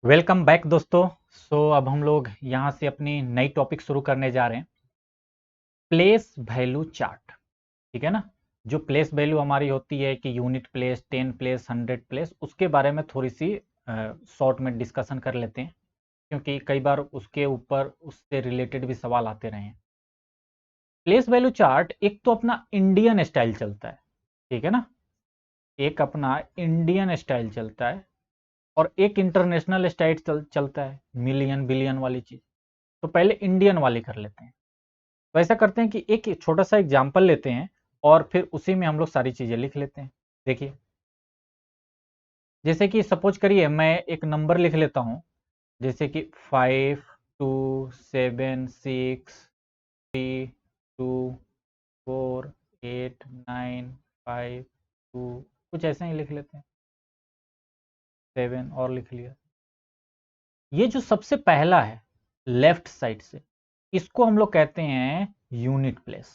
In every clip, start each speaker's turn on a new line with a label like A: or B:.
A: Welcome back दोस्तों। अब हम लोग यहाँ से अपनी नई टॉपिक शुरू करने जा रहे हैं, प्लेस वैल्यू चार्ट। ठीक है ना। जो प्लेस वैल्यू हमारी होती है कि यूनिट प्लेस, 10 प्लेस, 100 प्लेस, उसके बारे में थोड़ी सी शॉर्ट में डिस्कशन कर लेते हैं, क्योंकि कई बार उसके ऊपर उससे रिलेटेड भी सवाल आते रहे हैं। प्लेस वैल्यू चार्ट एक तो अपना इंडियन स्टाइल चलता है, ठीक है ना। एक अपना इंडियन स्टाइल चलता है और एक इंटरनेशनल स्टाइल चलता है, मिलियन बिलियन वाली चीज। तो पहले इंडियन वाली कर लेते हैं। तो ऐसा करते हैं कि एक छोटा सा एग्जाम्पल लेते हैं और फिर उसी में हम लोग सारी चीजें लिख लेते हैं। देखिए, जैसे कि सपोज करिए मैं एक नंबर लिख लेता हूं, जैसे कि 5, 2, 7, 6, 3, 2, 4, 8, 9, 5, 2, कुछ ऐसे ही लिख लेते हैं। 7 और लिख लिया। ये जो सबसे पहला है लेफ्ट साइड से, इसको हम लोग कहते हैं यूनिट प्लेस।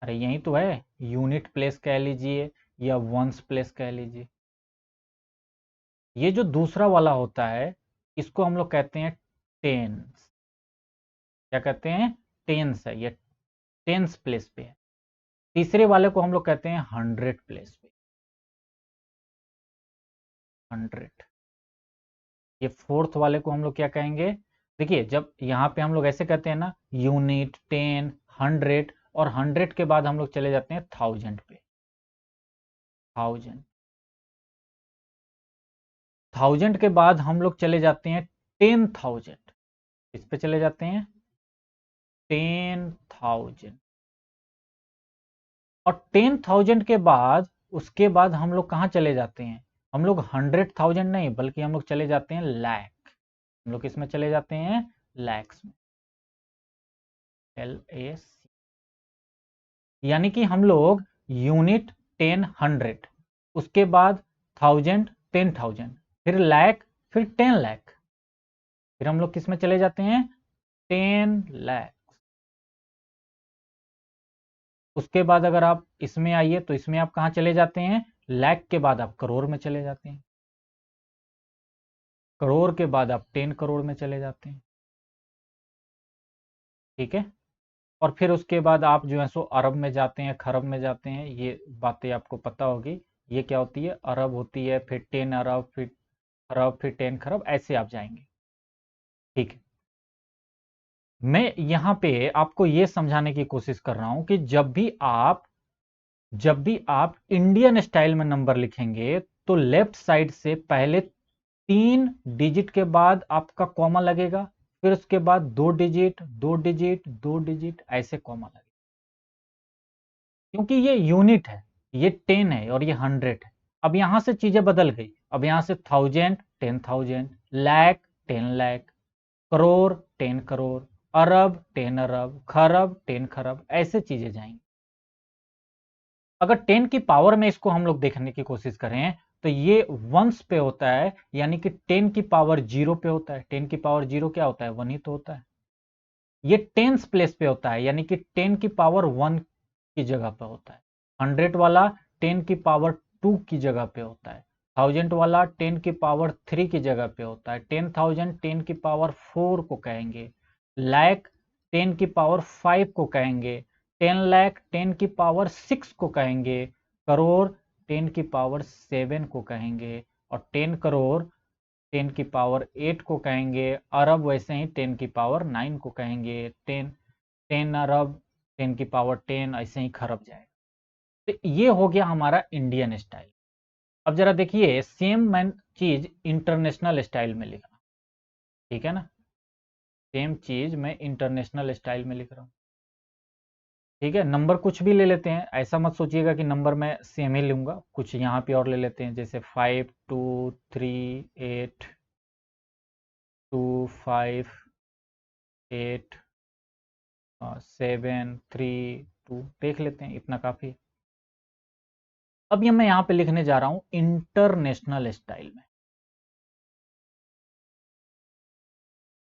A: अरे यही तो है, यूनिट प्लेस कह लीजिए या वंस प्लेस कह लीजिए। ये जो दूसरा वाला होता है, इसको हम लोग कहते हैं टेंस। क्या कहते हैं? टेंस है, ये टेंस प्लेस पे है। तीसरे वाले को हम लोग कहते हैं 100 प्लेस पे। 100। ये फोर्थ वाले को हम लोग क्या कहेंगे? देखिए, जब यहाँ पे हम लोग ऐसे कहते हैं ना, यूनिट, 10, 100, और 100 के बाद हम लोग चले जाते हैं 1000 पे। 1000। 1000 के बाद हम लोग चले जाते हैं 10,000। इस पे चले जाते हैं 10,000। और 10,000 के बाद उसके बाद हम लोग कहाँ चले जाते हैं? हम लोग 100,000 नहीं, बल्कि हम लोग चले जाते हैं लैख। हम लोग इसमें चले जाते हैं लैक्स में। LAC। यानी कि हम लोग यूनिट 10, 100, उसके बाद 1000, 10,000, फिर लैख, फिर 10 लाख, फिर हम लोग किस में चले जाते हैं? 10 लाख। उसके बाद अगर आप इसमें आइए तो इसमें आप कहाँ चले जाते हैं? लाख के बाद आप करोड़ में चले जाते हैं। करोड़ के बाद आप 10 करोड़ में चले जाते हैं। ठीक है। और फिर उसके बाद आप जो है सो अरब में जाते हैं, खरब में जाते हैं। ये बातें आपको पता होगी। ये क्या होती है? अरब होती है, फिर 10 अरब, फिर खरब, फिर 10 खरब, ऐसे आप जाएंगे। ठीक है। मैं यहाँ पे आपको ये समझाने की कोशिश कर रहा हूं कि जब भी आप इंडियन स्टाइल में नंबर लिखेंगे, तो लेफ्ट साइड से पहले 3 डिजिट के बाद आपका कॉमा लगेगा, फिर उसके बाद 2 डिजिट, 2 डिजिट, 2 डिजिट, ऐसे कॉमा लगेगा। क्योंकि ये यूनिट है, ये 10 है और ये 100 है। अब यहां से चीजें बदल गई। अब यहां से 1000, 10,000, लाख, 10 लाख, करोड़, 10 करोड़, अरब, 10 अरब, खरब, 10 खरब, ऐसे चीजें जाएंगी। अगर 10 की पावर में इसको हम लोग देखने की कोशिश करें, तो ये वंस पे होता है, यानी कि 10 की पावर 0 पे होता है। 10 की पावर 0 क्या होता है? 1 ही तो होता है। ये टेंस प्लेस पे होता है, यानी कि 10 की पावर 1 की जगह पे होता है। 100 वाला 10 की पावर 2 की जगह पे होता है। 1000 वाला 10 की पावर 3 की जगह पे होता है। 10,000 10 की पावर 4 को कहेंगे। लाख 10 की पावर 5 को कहेंगे। 10 लाख 10 की पावर 6 को कहेंगे। करोड़ 10 की पावर 7 को कहेंगे। और 10 करोड़ 10 की पावर 8 को कहेंगे। अरब वैसे ही 10 की पावर 9 को कहेंगे। 10 अरब 10 की पावर 10, ऐसे ही खरब जाएगा। तो ये हो गया हमारा इंडियन स्टाइल। अब जरा देखिए, सेम मैं चीज इंटरनेशनल स्टाइल में लिख रहा हूँ। ठीक है ना। सेम चीज मैं इंटरनेशनल स्टाइल में लिख रहा हूँ। ठीक है। नंबर कुछ भी ले लेते हैं, ऐसा मत सोचिएगा कि नंबर मैं सेम ही लूंगा। कुछ यहाँ पे और ले लेते हैं, जैसे 5, 2, 3, 8, 7, 3, 2 देख लेते हैं, इतना काफी। अब ये मैं यहाँ पे लिखने जा रहा हूं इंटरनेशनल स्टाइल में।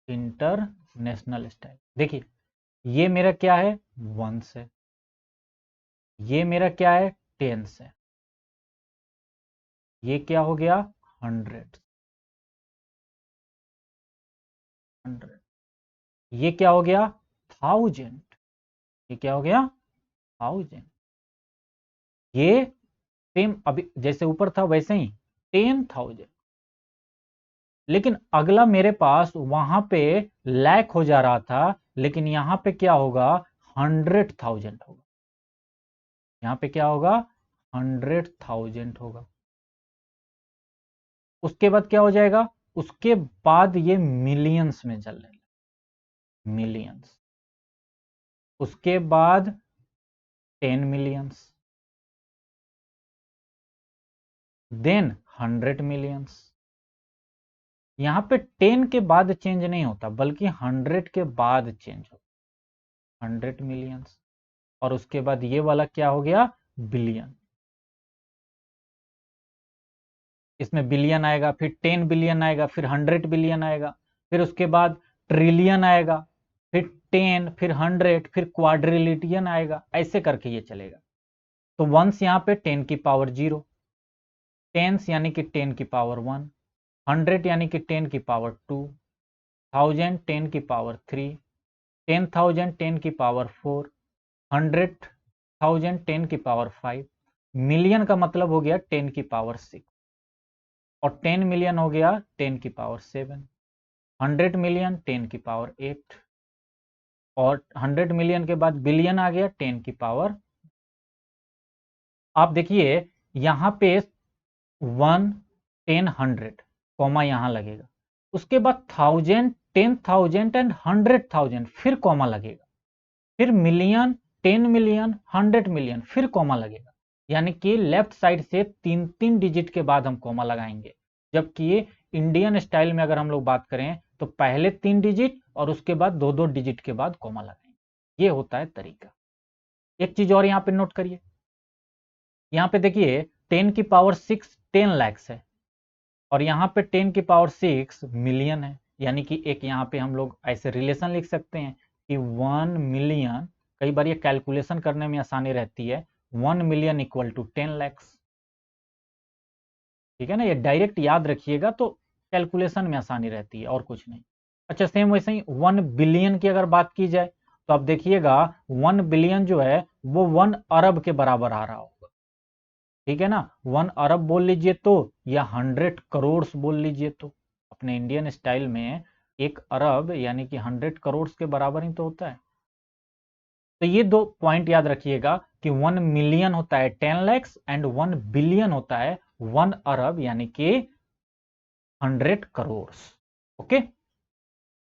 A: International style. देखिए, ये मेरा क्या है? वंस है। ये मेरा क्या है? टेंस है। ये क्या हो गया? 100। 100। ये क्या हो गया? 1000। ये क्या हो गया? 1000। ये सेम अभी जैसे ऊपर था वैसे ही 10,000। लेकिन अगला मेरे पास वहां पे लैक हो जा रहा था, लेकिन यहां पे क्या होगा? 100,000 होगा। यहां पे क्या होगा? 100,000 होगा। उसके बाद क्या हो जाएगा? उसके बाद ये मिलियंस में चल रहे, मिलियंस। उसके बाद 10 मिलियंस, देन 100 मिलियंस। यहां पे 10 के बाद चेंज नहीं होता, बल्कि 100 के बाद चेंज होता, 100 मिलियंस। और उसके बाद ये वाला क्या हो गया? बिलियन। इसमें बिलियन आएगा, फिर 10 बिलियन आएगा, फिर 100 बिलियन आएगा, फिर उसके बाद ट्रिलियन आएगा, फिर 10, फिर 100, फिर क्वाड्रिलियन आएगा। ऐसे करके ये चलेगा। तो वंस यहां पे 10 की पावर 0, टेंस यानी कि 10 की पावर 1, 100 यानी कि 10 की पावर 2, 1000 10 की पावर 3, 10,000 10 की पावर 4, 100,000 10 की पावर 5, मिलियन का मतलब हो गया 10 की पावर 6, और 10 मिलियन हो गया 10 की पावर 7, 100 मिलियन 10 की पावर 8, और 100 मिलियन के बाद बिलियन आ गया 10 की पावर। आप देखिए यहां पे 1, 10, 100 कॉमा यहां लगेगा, उसके बाद 1000 10,000 एंड 100,000 फिर कॉमा लगेगा, फिर मिलियन 10 मिलियन 100 मिलियन फिर कॉमा लगेगा। यानी कि लेफ्ट साइड से 3-3 डिजिट के बाद हम कॉमा लगाएंगे। जबकि इंडियन स्टाइल में अगर हम लोग बात करें तो पहले 3 डिजिट और उसके बाद 2-2 डिजिट के बाद कॉमा लगाएंगे। ये होता है तरीका। एक चीज और यहां पे नोट करिए, यहां पे देखिए 10 की पावर 6 10 लैक्स है, और यहां पे 10 की पावर 6 मिलियन है। यानी कि एक यहां पे हम लोग ऐसे रिलेशन लिख सकते हैं कि 1 मिलियन, कई बार ये कैलकुलेशन करने में आसानी रहती है, 1 मिलियन इक्वल टू 10 लैक्स। ठीक है ना, ये डायरेक्ट याद रखिएगा तो कैलकुलेशन में आसानी रहती है, और कुछ नहीं। अच्छा, सेम वैसे ही 1 बिलियन की अगर बात की जाए तो आप देखिएगा 1 बिलियन जो है वो 1 अरब के बराबर आ रहा होगा। ठीक है ना, 1 अरब बोल लीजिए तो, या 100 करोड़ बोल लीजिए तो। अपने इंडियन स्टाइल में 1 अरब यानी कि 100 करोड़ के बराबर ही तो होता है। तो ये दो पॉइंट याद रखिएगा कि 1 मिलियन होता है 10 लैक्स, एंड 1 बिलियन होता है 1 अरब यानी कि 100 करोड़। ओके,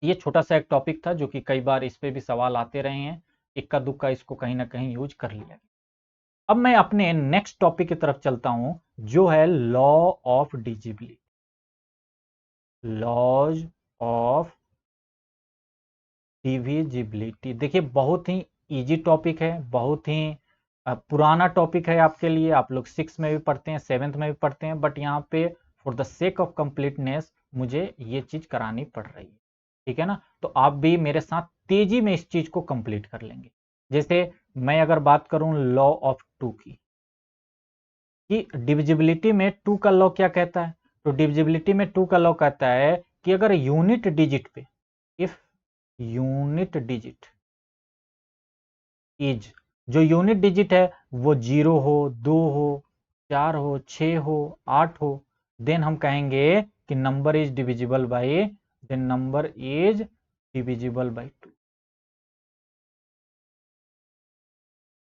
A: ये छोटा सा एक टॉपिक था जो कि कई बार इस पे भी सवाल आते रहे हैं, इक्का दुक्का इसको कहीं ना कहीं यूज कर लिया। अब मैं अपने नेक्स्ट टॉपिक की तरफ चलता हूं, जो है law of divisibility. Laws of divisibility. देखिए बहुत ही इजी टॉपिक है, बहुत ही पुराना टॉपिक है आपके लिए। आप लोग 6 में भी पढ़ते हैं, 7th में भी पढ़ते हैं, बट यहाँ पे for the sake of completeness मुझे ये चीज करानी पड़ रही है। ठीक है ना, तो आप भी मेरे साथ तेजी में इस चीज को कंप्लीट कर लेंगे। जैसे मैं अगर बात करूं लॉ ऑफ 2 की, कि डिविजिबिलिटी में 2 का लॉ क्या कहता है, तो डिविजिबिलिटी में 2 का लॉ कहता है कि अगर यूनिट डिजिट पे, इफ यूनिट डिजिट इज, जो यूनिट डिजिट है वो 0 हो, 2 हो, 4 हो, 6 हो, 8 हो, देन हम कहेंगे कि number is divisible by, then number is divisible by 2।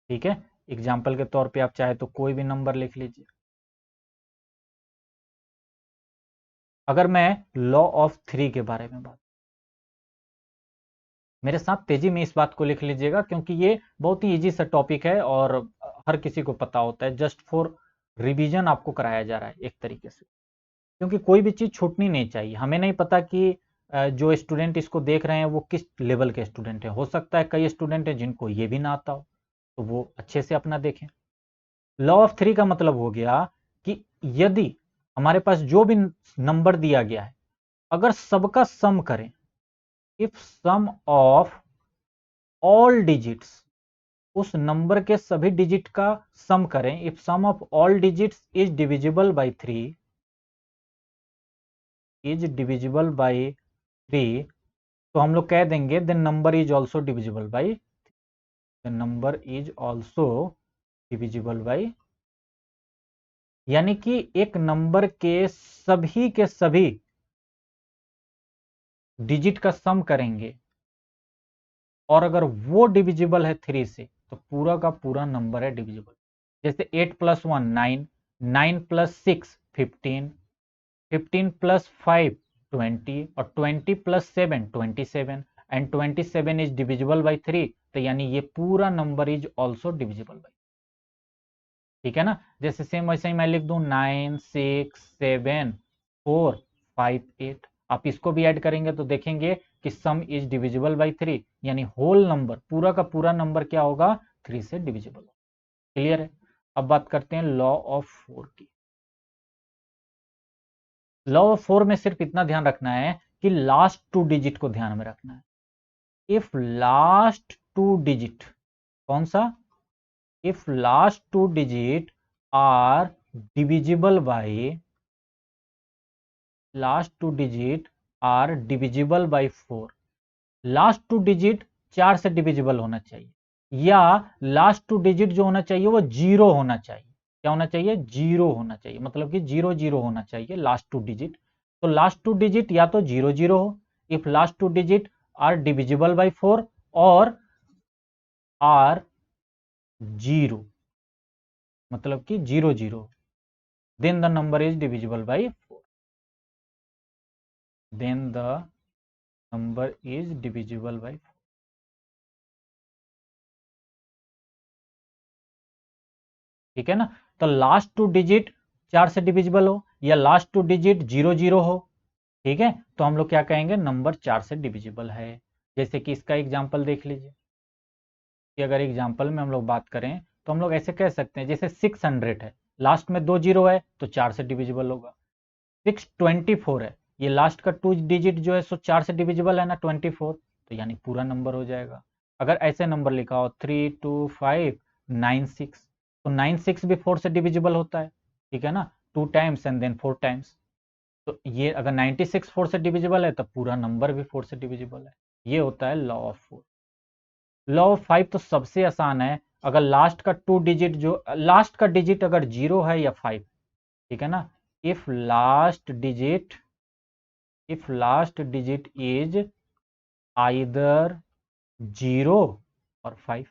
A: ठीक है, एग्जाम्पल के तौर पे आप चाहे तो कोई भी नंबर लिख लीजिए। अगर मैं लॉ ऑफ 3 के बारे में बात, मेरे साथ तेजी में इस बात को लिख लीजिएगा, क्योंकि ये बहुत ही इजी सा टॉपिक है और हर किसी को पता होता है। जस्ट फॉर रिवीजन आपको कराया जा रहा है एक तरीके से, क्योंकि कोई भी चीज छूटनी नहीं चाहिए। हमें नहीं पता कि जो स्टूडेंट इसको देख रहे हैं वो किस लेवल के स्टूडेंट है। हो सकता है कई स्टूडेंट हैं जिनको ये भी ना आता हो, तो वो अच्छे से अपना देखें। लॉ ऑफ 3 का मतलब हो गया कि यदि हमारे पास जो भी नंबर दिया गया है, अगर सबका सम करें, if sum of all digits, उस नंबर के सभी डिजिट का सम करें, if sum of all digits is divisible by 3, is divisible by 3, तो हम लोग कह देंगे the number is also divisible by, the number is also divisible by, यानी कि एक नंबर के सभी डिजिट का सम करेंगे और अगर वो डिविजिबल है 3 से तो पूरा का पूरा नंबर है डिविजिबल। जैसे 8 + 1 9, 9 + 6 15, 15 + 5 20 और 20 + 7 27 एंड 27 इज डिविजिबल बाई 3, तो यानी ये पूरा number is also divisible by, ठीक है ना। जैसे सेम वैसे ही मैं लिख दूं 9 6 7 4 5 8, आप इसको भी ऐड करेंगे तो देखेंगे कि सम इज डिविजिबल बाई 3, यानी होल नंबर पूरा का पूरा नंबर क्या होगा 3 से डिविजिबल होगा। क्लियर है। अब बात करते हैं लॉ ऑफ 4 की। लॉ ऑफ 4 में सिर्फ इतना ध्यान रखना है कि लास्ट 2 डिजिट को ध्यान में रखना है। इफ लास्ट 2 डिजिट, कौन सा, if last 2 digit are divisible by, last 2 digit are divisible by 4, last 2 digit 4 से डिविजिबल होना चाहिए, या लास्ट 2 डिजिट जो होना चाहिए वो 0 होना चाहिए। क्या होना चाहिए, 0 होना चाहिए, मतलब कि 0 0 होना चाहिए लास्ट 2 डिजिट। तो लास्ट 2 डिजिट या तो 0 0 हो, if last 2 digit are divisible by 4 और आर 0, मतलब कि 0 0, then the number is divisible by 4, then the number is divisible by 4, ठीक है ना। तो लास्ट 2 डिजिट 4 से डिविजिबल हो या लास्ट 2 डिजिट 0 0 हो, ठीक है, तो हम लोग क्या कहेंगे, नंबर 4 से डिविजिबल है। जैसे कि इसका एग्जांपल देख लीजिए कि अगर एग्जांपल में हम लोग बात करें तो हम लोग ऐसे कह सकते हैं, जैसे 600 है, लास्ट में 2 जीरो है तो 4 से डिविजिबल होगा। 624 है, ये लास्ट का 2 डिजिट जो है सो 4 से डिविजिबल है ना 24, तो यानी पूरा नंबर हो जाएगा। अगर ऐसे नंबर लिखा हो 32596, तो 96 भी 4 से डिविजिबल होता है, ठीक है ना, 2 टाइम्स एंड देन 4 टाइम्स। तो ये अगर 96 4 से डिविजिबल है तो पूरा नंबर भी 4 से डिविजिबल है। ये होता है लॉ ऑफ 4। लॉ ऑफ 5 तो सबसे आसान है, अगर लास्ट का 2 डिजिट जो लास्ट का डिजिट अगर 0 है या 5, ठीक है ना, if last digit, if last digit is either 0 और 5,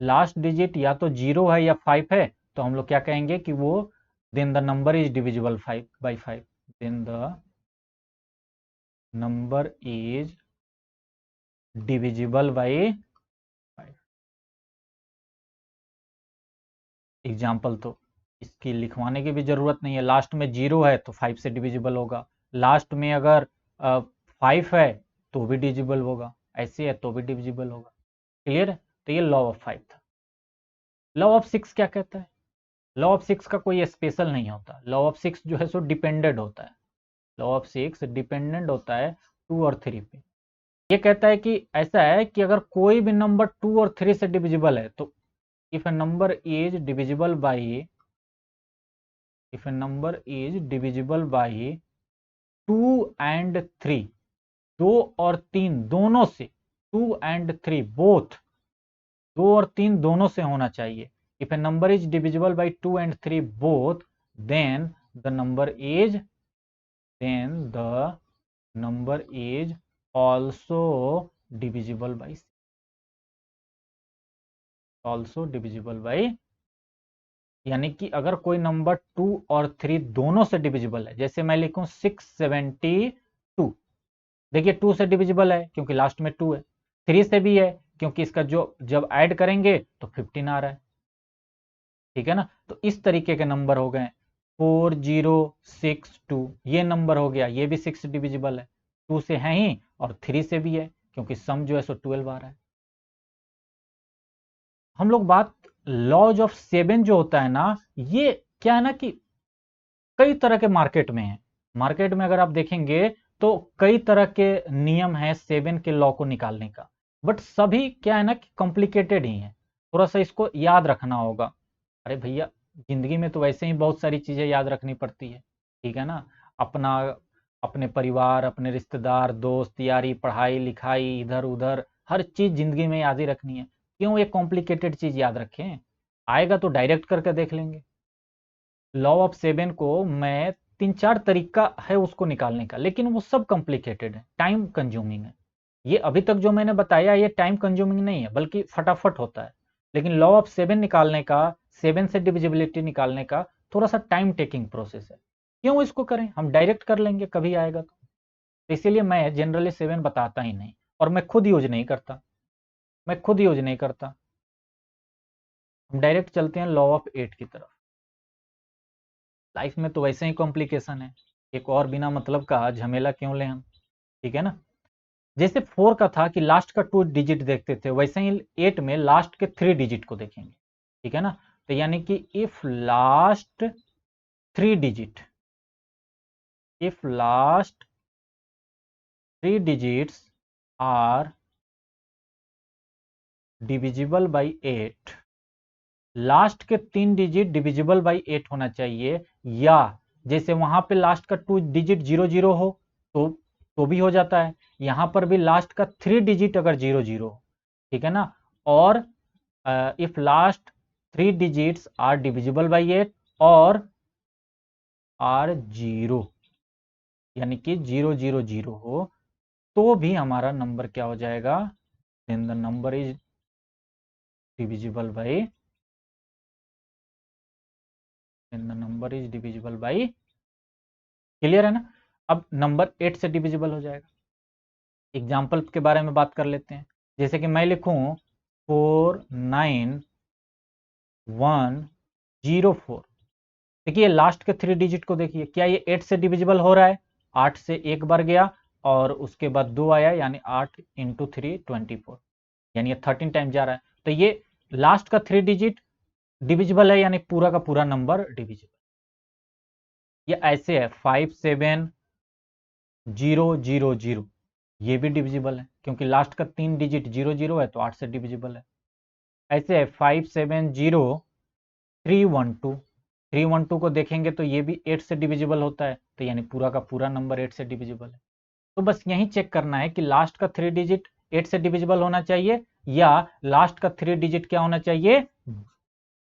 A: लास्ट डिजिट या तो 0 है या 5 है, तो हम लोग क्या कहेंगे कि वो then the number is divisible 5 by 5, then the number is divisible by 5। Example तो इसकी लिखवाने की भी जरूरत नहीं है, लास्ट में 0 है तो 5 से डिविजिबल होगा, लास्ट में अगर 5 है तो भी डिविजिबल होगा, ऐसे है तो भी डिविजिबल होगा। क्लियर है। तो ये लॉ ऑफ 5 था। लॉ ऑफ 6 क्या कहता है, लॉ ऑफ 6 का कोई स्पेशल नहीं होता, लॉ ऑफ 6 जो है सो डिपेंडेंट होता है, लॉ ऑफ 6 डिपेंडेंट होता है 2 और 3 पे। ये कहता है कि ऐसा है कि अगर कोई भी नंबर 2 और 3 से डिविजिबल है, तो if a number is divisible by, if a number is divisible by 2 and 3, 2 और 3 दोनों से, 2 and 3 बोथ, 2 और 3 दोनों से होना चाहिए। if a number is divisible by 2 and 3 both, then the number is, then the number is also divisible by, also divisible by, यानी कि अगर कोई नंबर 2 और 3 दोनों से डिविजिबल है, जैसे मैं लिखूं 672, देखिए 2 से डिविजिबल है क्योंकि लास्ट में 2 है, 3 से भी है क्योंकि इसका जो जब ऐड करेंगे तो 15 आ रहा है, ठीक है ना। तो इस तरीके के नंबर हो गए 4062, ये नंबर हो गया, ये भी 6 से डिविजिबल है, 2 से है ही और 3 से भी है क्योंकि सम जो है सो 12 आ रहा है। हम लोग बात लॉज ऑफ 7 जो होता है ना, ये क्या है ना कि कई तरह के मार्केट में है, मार्केट में अगर आप देखेंगे तो कई तरह के नियम है 7 के लॉ को निकालने का, बट सभी क्या है ना कि कॉम्प्लिकेटेड ही है, थोड़ा सा इसको याद रखना होगा। अरे भैया, जिंदगी में तो वैसे ही बहुत सारी चीजें याद रखनी पड़ती है, ठीक है ना। अपना अपने परिवार, अपने रिश्तेदार, दोस्त यारी, पढ़ाई लिखाई, इधर उधर हर चीज़ ज़िंदगी में याद ही रखनी है। क्यों एक कॉम्प्लिकेटेड चीज़ याद रखें? आएगा तो डायरेक्ट करके देख लेंगे। लॉ ऑफ 7 को मैं 3-4 तरीका है उसको निकालने का, लेकिन वो सब कॉम्प्लिकेटेड है, टाइम कंज्यूमिंग है। ये अभी तक जो मैंने बताया ये टाइम कंज्यूमिंग नहीं है, बल्कि फटाफट होता है। लेकिन लॉ ऑफ 7 निकालने का, 7 से डिविजिबिलिटी निकालने का थोड़ा सा टाइम टेकिंग प्रोसेस है। क्यों इसको करें, हम डायरेक्ट कर लेंगे कभी आएगा तो इसीलिए मैं जनरली 7 बताता ही नहीं, और मैं खुद यूज नहीं करता, मैं खुद यूज नहीं करता। हम डायरेक्ट चलते हैं लॉ ऑफ 8 की तरफ। लाइफ में तो वैसे ही कॉम्प्लिकेशन है, एक और बिना मतलब का झमेला क्यों लें हम, ठीक है ना। जैसे 4 का था कि लास्ट का 2 डिजिट देखते थे, वैसे ही 8 में लास्ट के 3 डिजिट को देखेंगे, ठीक है ना। तो यानी कि if last 3 digit, if last 3 digits are divisible by 8, last के 3 डिजिट डिविजिबल बाई 8 होना चाहिए, या जैसे वहां पे लास्ट का 2 डिजिट 00 हो तो भी हो जाता है, यहां पर भी लास्ट का 3 डिजिट अगर 00 हो, ठीक है ना। और if last 3 digits are divisible by 8 और आर 0, यानी कि 000 हो, तो भी हमारा नंबर क्या हो जाएगा, then the number is divisible by, then the number is divisible by, clear है ना। अब नंबर 8 से डिविजिबल हो जाएगा। एग्जाम्पल के बारे में बात कर लेते हैं। जैसे कि मैं लिखूं 49104, देखिए लास्ट के 3 डिजिट को देखिए, क्या ये 8 से डिविजिबल हो रहा है, 8 से एक बार गया और उसके बाद 2 आया, यानी 8 इंटू 3 24, यानी ये 13 टाइम जा रहा है। तो ये लास्ट का 3 डिजिट डिविजिबल है, यानी पूरा का पूरा नंबर डिविजिबल। ये ऐसे है 57000, ये भी डिविजिबल है क्योंकि लास्ट का 3 डिजिट 00 है, तो 8 से डिविजिबल है। ऐसे है 570312, 312 को देखेंगे तो ये भी 8 से डिविजिबल होता है, तो यानी पूरा का पूरा नंबर 8 से डिविजिबल है। तो बस यही चेक करना है कि लास्ट का 3 डिजिट 8 से डिविजिबल होना चाहिए, या लास्ट का 3 डिजिट क्या होना चाहिए,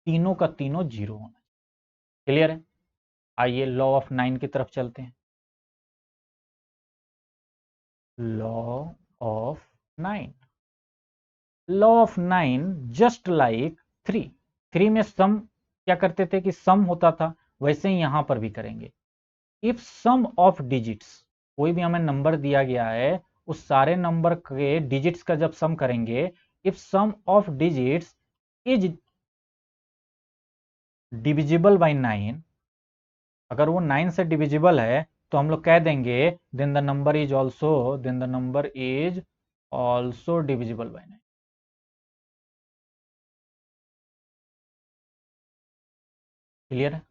A: तीनों का तीनों 0 होना चाहिए। क्लियर है। आइए लॉ ऑफ 9 की तरफ चलते हैं। Law of 9, law of 9 just like 3 में सम क्या करते थे कि सम होता था, वैसे ही यहां पर भी करेंगे। इफ सम ऑफ डिजिट्स, कोई भी हमें नंबर दिया गया है, उस सारे नंबर के डिजिट्स का जब सम करेंगे, if sum of digits is divisible by 9, अगर वो 9 से डिविजिबल है तो हम लोग कह देंगे then the number is also, then the number is also divisible by 9। Clear है।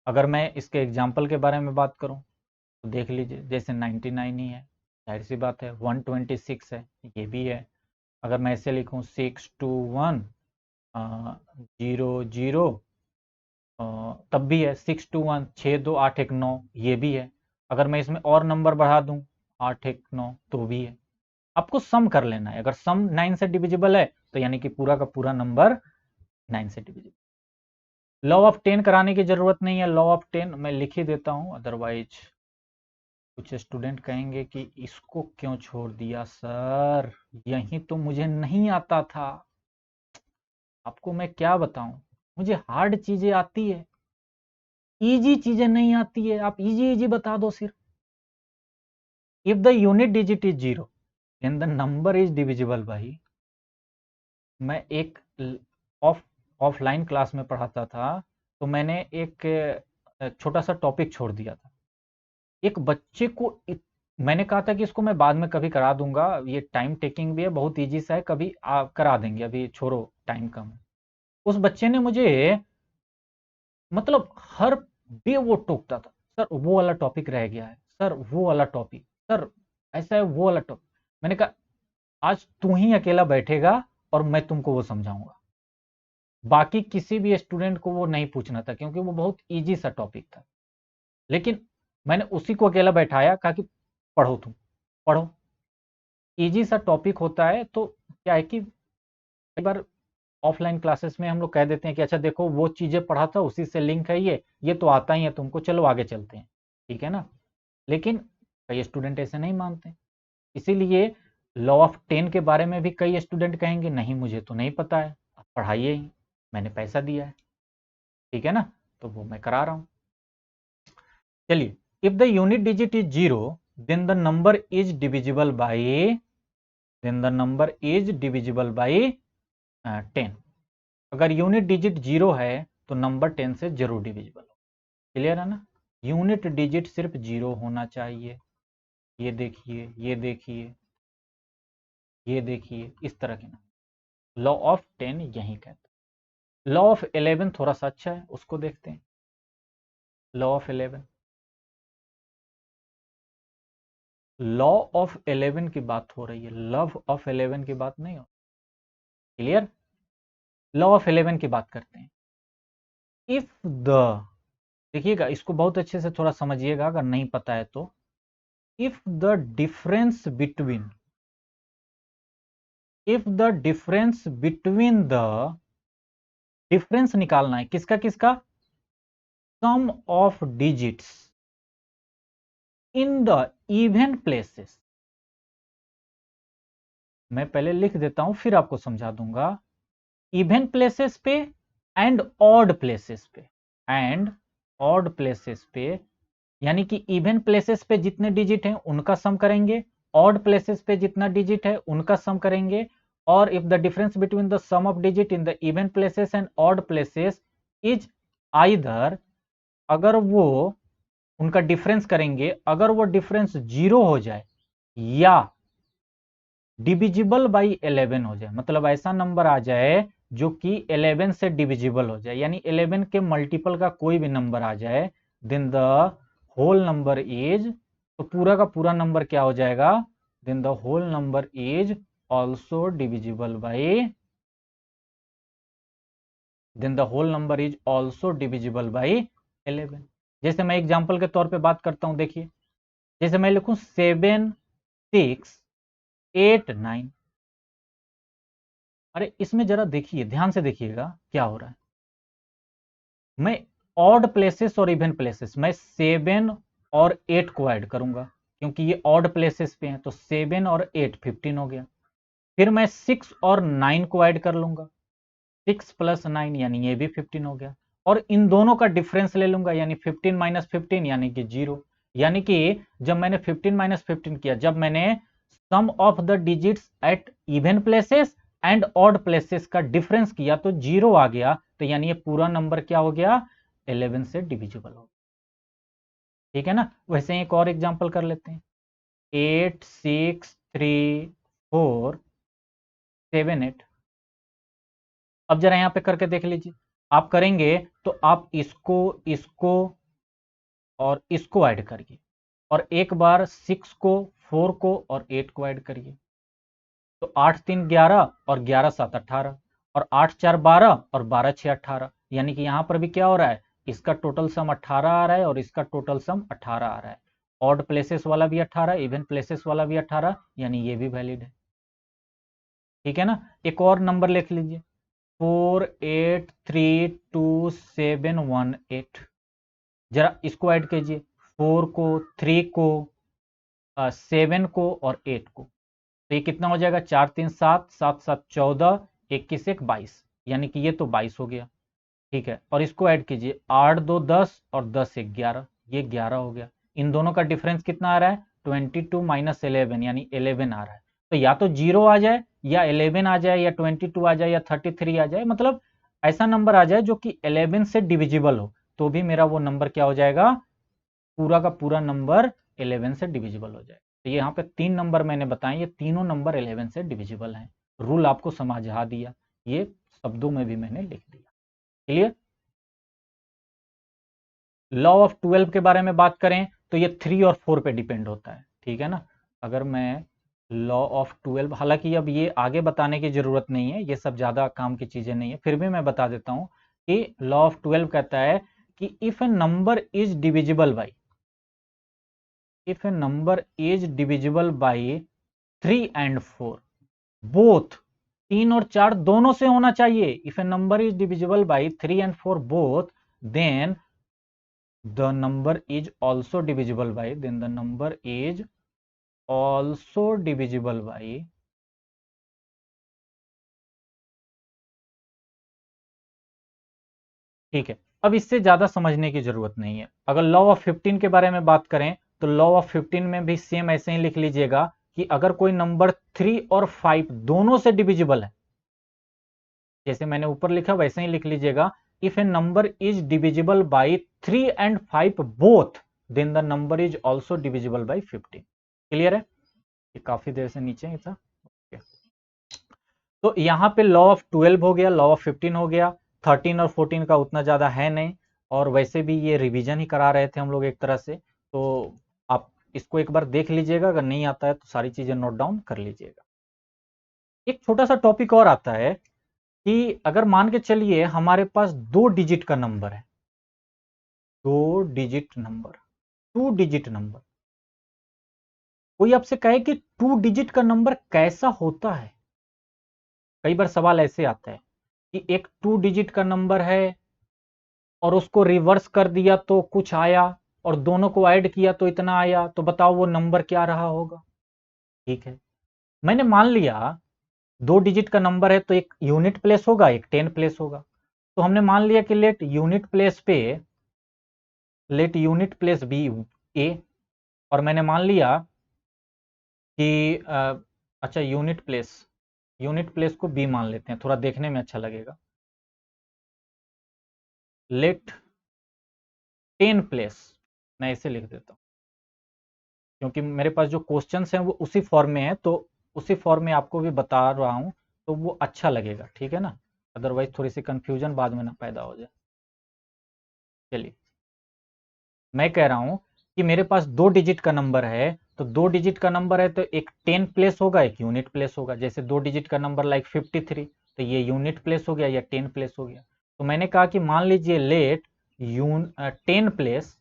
A: अगर मैं इसके एग्जाम्पल के बारे में बात करूं तो देख लीजिए, जैसे 99 ही है, जाहिर सी बात है। 126 है, ये भी है। अगर मैं ऐसे लिखूं 621 00, तब भी है 621 62819, ये भी है। अगर मैं इसमें और नंबर बढ़ा दूं 819, तो भी है। आपको सम कर लेना है, अगर सम 9 से डिविजिबल है तो यानी कि पूरा का पूरा नंबर 9 से डिविजिबल। लॉ ऑफ 10 कराने की जरूरत नहीं है, लॉ ऑफ 10 मैं लिख ही देता हूं, अदरवाइज कुछ स्टूडेंट कहेंगे कि इसको क्यों छोड़ दिया सर, यही तो मुझे नहीं आता था। आपको मैं क्या बताऊं, मुझे हार्ड चीजें आती है, इजी चीजें नहीं आती है। आप इजी इजी बता दो सिर्फ। If the unit digit is 0 and the number is divisible by, मैं एक ऑफलाइन क्लास में पढ़ाता था, तो मैंने एक छोटा सा टॉपिक छोड़ दिया था। एक बच्चे को मैंने कहा था कि इसको मैं बाद में कभी करा दूंगा, ये टाइम टेकिंग भी है, बहुत इजी सा है, कभी करा देंगे, अभी छोड़ो टाइम कम है। उस बच्चे ने मुझे मतलब हर डे वो टोकता था, सर वो वाला टॉपिक रह गया है, सर वो वाला टॉपिक, सर ऐसा है वो वाला टॉपिक। मैंने कहा आज तू ही अकेला बैठेगा और मैं तुमको वो समझाऊंगा, बाकी किसी भी स्टूडेंट को वो नहीं पूछना था, क्योंकि वो बहुत इजी सा टॉपिक था। लेकिन मैंने उसी को अकेला बैठाया, कहा कि पढ़ो तुम, पढ़ो। इजी सा टॉपिक होता है। तो क्या है कि एक बार ऑफलाइन क्लासेस में हम लोग कह देते हैं कि अच्छा देखो वो चीजें पढ़ा था उसी से लिंक है, ये तो आता ही है तुमको, चलो आगे चलते हैं, ठीक है ना। लेकिन कई स्टूडेंट ऐसे नहीं मानते, इसीलिए लॉ ऑफ 10 के बारे में भी कई स्टूडेंट कहेंगे नहीं मुझे तो नहीं पता है, आप पढ़ाइए ही, मैंने पैसा दिया है, ठीक है ना, तो वो मैं करा रहा हूं। चलिए, if the unit digit is 0 then the number is divisible by, then the number is divisible by 10। अगर यूनिट डिजिट 0 है तो नंबर 10 से जरूर डिविजिबल हो। क्लियर है ना। यूनिट डिजिट सिर्फ 0 होना चाहिए। ये देखिए, ये देखिए, ये देखिए, इस तरह के ना। लॉ ऑफ 10 यही कहता है। लॉ ऑफ 11 थोड़ा सा अच्छा है, उसको देखते हैं। लॉ ऑफ 11, लॉ ऑफ 11 की बात हो रही है, लव ऑफ 11 की बात नहीं हो। क्लियर। लॉ ऑफ 11 की बात करते हैं। इफ द, देखिएगा इसको बहुत अच्छे से थोड़ा समझिएगा अगर नहीं पता है तो। If the difference between, if the difference between the, difference निकालना है किसका किसका, sum of digits in the even places. मैं पहले लिख देता हूं फिर आपको समझा दूंगा। इवन प्लेसेस पे एंड ऑड प्लेसेस पे, एंड ऑड प्लेसेस पे, यानी कि इवन प्लेसेस पे जितने डिजिट हैं उनका सम करेंगे, ऑड प्लेसेस पे जितना डिजिट है उनका सम करेंगे। और if the difference between the sum of digit in the even places and odd places is either, अगर वो उनका डिफरेंस करेंगे, अगर वो डिफरेंस 0 हो जाए या डिविजिबल बाई 11 हो जाए, मतलब ऐसा नंबर आ जाए जो कि 11 से डिविजिबल हो जाए, यानी 11 के मल्टीपल का कोई भी नंबर आ जाए, then the whole number is, तो पूरा का पूरा नंबर क्या हो जाएगा, then the whole number is also divisible by, then the whole number is also divisible by 11। जैसे मैं एग्जांपल के तौर पे बात करता हूं, देखिए जैसे मैं लिखूं 7 6 8 9, अरे इसमें जरा देखिए, ध्यान से देखिएगा क्या हो रहा है। मैं ऑड प्लेसेस और इवन प्लेसेस, मैं 7 और 8 को ऐड करूंगा क्योंकि ये ऑड प्लेसेस पे हैं, तो 7 और 8 15 हो गया। फिर मैं 6 और 9 को ऐड कर लूंगा, 6 प्लस 9 यानी ये भी 15 हो गया। और इन दोनों का डिफरेंस ले लूंगा, यानी 15 माइनस 15 यानी कि 0। यानी कि जब मैंने 15 माइनस 15 किया, जब मैंने sum of the digits at even places and odd places का डिफरेंस किया तो 0 आ गया, तो यानी ये पूरा नंबर क्या हो गया, 11 से डिविजिबल हो। ठीक है ना। वैसे ही एक और एग्जांपल कर लेते हैं, 8 6 3 4 7 8। अब जरा यहां पे करके देख लीजिए, आप करेंगे तो आप इसको, इसको और इसको ऐड करिए, और एक बार 6 को, 4 को और 8 को ऐड करिए, तो 8 3 11 और 11 7 18, और 8 4 12 और 12 6 18, यानी कि यहां पर भी क्या हो रहा है, इसका टोटल सम 18 आ रहा है और इसका टोटल सम 18 आ रहा है। ऑड प्लेसेस वाला भी 18, इवन प्लेसेस वाला भी 18, यानी ये भी वैलिड है। ठीक है ना। एक और नंबर लिख लीजिए, 4832718, जरा इसको ऐड कीजिए, 4 को, 3 को, 7 को और 8 को, तो ये कितना हो जाएगा, 4 3 7, 7 7 14, 21 1 22, यानी कि ये तो 22 हो गया। ठीक है, और इसको ऐड कीजिए, 8 2 10 और 10 1 11, ये 11 हो गया। इन दोनों का डिफरेंस कितना आ रहा है, 22 माइनस 11 यानी 11 आ रहा है। तो या तो 0 आ जाए या 11 आ जाए या 22 आ जाए या 33 आ जाए, मतलब ऐसा नंबर आ जाए जो कि 11 से डिविजिबल हो, तो भी मेरा वो नंबर क्या हो जाएगा, पूरा का पूरा नंबर 11 से डिविजिबल हो जाए। तो यहाँ पे 3 नंबर मैंने बताए, ये तीनों नंबर 11 से डिविजिबल हैं। रूल आपको समझा दिया, ये शब्दों में भी मैंने लिख दिया। क्लियर। लॉ ऑफ 12 के बारे में बात करें तो ये 3 और 4 पे डिपेंड होता है। ठीक है ना। अगर मैं लॉ ऑफ 12, हालांकि अब ये आगे बताने की जरूरत नहीं है, ये सब ज्यादा काम की चीजें नहीं है, फिर भी मैं बता देता हूं कि लॉ ऑफ 12 कहता है कि if a number is divisible by, if a number is divisible by 3 and 4 both, 3 और 4 दोनों से होना चाहिए। If a number is divisible by 3 and 4 both, then the number is also divisible by, then the number is also divisible by, ठीक है। अब इससे ज्यादा समझने की जरूरत नहीं है। अगर लॉ ऑफ 15 के बारे में बात करें तो लॉ ऑफ 15 में भी सेम ऐसे ही लिख लीजिएगा कि अगर कोई नंबर 3 और 5 दोनों से डिविजिबल है, जैसे मैंने ऊपर लिखा वैसे ही लिख लीजिएगा, if a number is divisible by 3 and 5 both, then the number is also divisible by 15। Clear है? ये काफी देर से नीचे ही था। तो यहां पे लॉ ऑफ 12 हो गया, लॉ ऑफ 15 हो गया, 13 और 14 का उतना ज्यादा है नहीं, और वैसे भी ये रिवीजन ही करा रहे थे हम लोग एक तरह से, तो आप इसको एक बार देख लीजिएगा, अगर नहीं आता है तो सारी चीजें नोट डाउन कर लीजिएगा। एक छोटा सा टॉपिक और आता है कि अगर मान के चलिए हमारे पास 2 डिजिट का नंबर है, 2 डिजिट नंबर, 2 डिजिट नंबर, कोई आपसे कहे कि 2 डिजिट का नंबर कैसा होता है। कई बार सवाल ऐसे आता है कि एक 2 डिजिट का नंबर है और उसको रिवर्स कर दिया तो कुछ आया, और दोनों को ऐड किया तो इतना आया, तो बताओ वो नंबर क्या रहा होगा। ठीक है, मैंने मान लिया 2 डिजिट का नंबर है तो एक यूनिट प्लेस होगा, एक 10 प्लेस होगा। तो हमने मान लिया कि लेट यूनिट प्लेस बी ए, और मैंने मान लिया कि अच्छा यूनिट प्लेस को बी मान लेते हैं, थोड़ा देखने में अच्छा लगेगा। लेट 10 प्लेस, मैं इसे लिख देता हूं क्योंकि मेरे पास जो क्वेश्चंस हैं वो उसी फॉर्म में है, तो उसी फॉर्म में आपको भी बता रहा हूं तो वो अच्छा लगेगा, ठीक है ना, अदरवाइज थोड़ी सी कंफ्यूजन बाद में ना पैदा हो जाए। चलिए, मैं कह रहा हूं कि मेरे पास 2 डिजिट का नंबर है, तो 2 डिजिट का नंबर है तो एक 10 प्लेस होगा, एक यूनिट प्लेस होगा। जैसे 2 डिजिट का नंबर लाइक 53, तो ये यूनिट प्लेस हो गया या 10 प्लेस हो गया। तो मैंने कहा कि मान लीजिए लेट 10 प्लेस,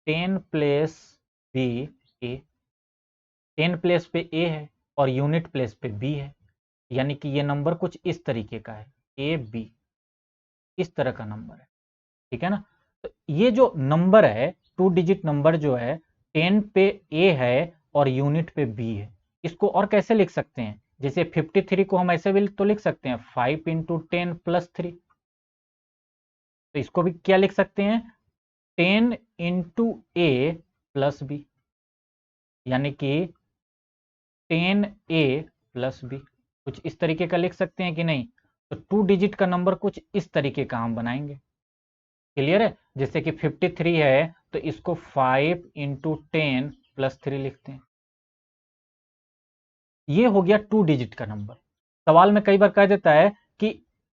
A: 10 प्लेस बी ए, 10 प्लेस पे ए है और यूनिट प्लेस पे बी है, यानी कि ये नंबर कुछ इस तरीके का है, ए बी, इस तरह का नंबर है, ठीक है ना। तो ये जो नंबर है 2 डिजिट नंबर जो है 10 पे ए है और यूनिट पे बी है, इसको और कैसे लिख सकते हैं, जैसे 53 को हम ऐसे भी तो लिख सकते हैं 5 इंटू 10 प्लस 3, तो इसको भी क्या लिख सकते हैं 10 इंटू ए प्लस बी, यानी कि 10 ए प्लस बी, कुछ इस तरीके का लिख सकते हैं कि नहीं। तो 2 डिजिट का नंबर कुछ इस तरीके का हम बनाएंगे। क्लियर है? जैसे कि 53 है तो इसको 5 इंटू 10 प्लस 3 लिखते हैं। ये हो गया 2 डिजिट का नंबर। सवाल में कई बार कह देता है कि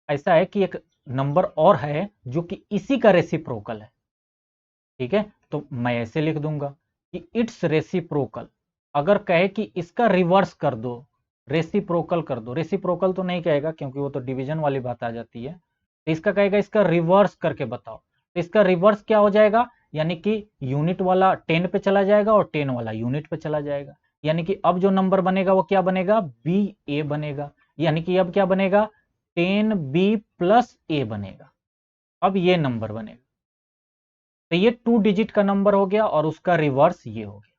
A: ऐसा है कि एक नंबर और है जो कि इसी का रेसिप्रोकल है, ठीक है, तो मैं ऐसे लिख दूंगा कि इट्स रेसिप्रोकल। अगर कहे कि इसका रिवर्स कर दो, रेसिप्रोकल कर दो, रेसिप्रोकल तो नहीं कहेगा क्योंकि वो तो डिवीजन वाली बात आ जाती है, तो इसका कहेगा इसका रिवर्स करके बताओ। तो इसका रिवर्स क्या हो जाएगा, यानी कि यूनिट वाला 10 पे चला जाएगा और 10 वाला यूनिट पे चला जाएगा, यानी कि अब जो नंबर बनेगा वो क्या बनेगा, बी ए बनेगा, यानी कि अब क्या बनेगा 10 बी प्लस ए बनेगा। अब ये नंबर बनेगा, तो ये 2 डिजिट का नंबर हो गया और उसका रिवर्स ये हो गया।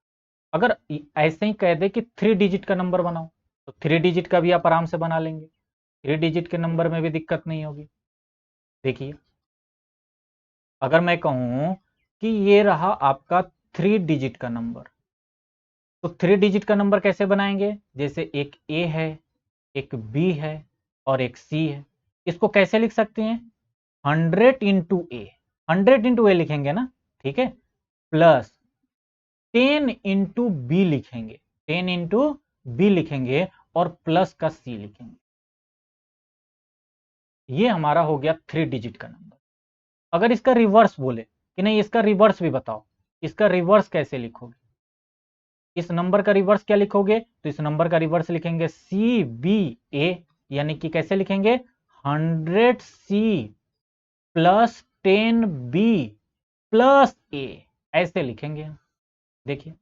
A: अगर ऐसे ही कह दे कि 3 डिजिट का नंबर बनाओ, तो 3 डिजिट का भी आप आराम से बना लेंगे, 3 डिजिट के नंबर में भी दिक्कत नहीं होगी। देखिए, अगर मैं कहूं कि ये रहा आपका 3 डिजिट का नंबर, तो 3 डिजिट का नंबर कैसे बनाएंगे, जैसे एक ए है, एक बी है और एक सी है, इसको कैसे लिख सकते हैं 100 इंटू ए, 100 इंटू ए लिखेंगे ना, ठीक है, प्लस 10 इंटू बी लिखेंगे, 10 इंटू बी लिखेंगे और प्लस का सी लिखेंगे। ये हमारा हो गया 3 डिजिट का नंबर। अगर इसका रिवर्स बोले कि नहीं इसका रिवर्स भी बताओ, इसका रिवर्स कैसे लिखोगे, इस नंबर का रिवर्स क्या लिखोगे, तो इस नंबर का रिवर्स लिखेंगे सी बी ए, यानी कि कैसे लिखेंगे 100 सी प्लस 10 बी प्लस ए, ऐसे लिखेंगे। देखिए,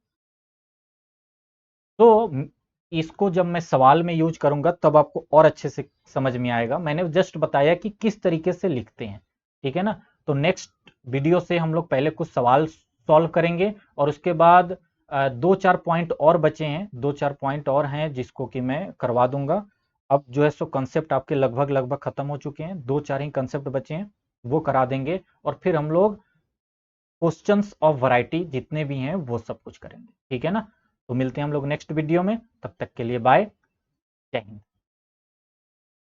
A: तो इसको जब मैं सवाल में यूज करूंगा तब आपको और अच्छे से समझ में आएगा। मैंने जस्ट बताया कि किस तरीके से लिखते हैं, ठीक है ना। तो नेक्स्ट वीडियो से हम लोग पहले कुछ सवाल सॉल्व करेंगे और उसके बाद दो चार पॉइंट और बचे हैं, दो चार पॉइंट और हैं जिसको कि मैं करवा दूंगा। अब जो है सो कंसेप्ट आपके लगभग लगभग खत्म हो चुके हैं, दो चार ही कंसेप्ट बचे हैं, वो करा देंगे और फिर हम लोग क्वेश्चंस ऑफ वैरायटी जितने भी हैं वो सब कुछ करेंगे, ठीक है ना। तो मिलते हैं हम लोग नेक्स्ट वीडियो में, तब तक के लिए बाय, जय हिंद।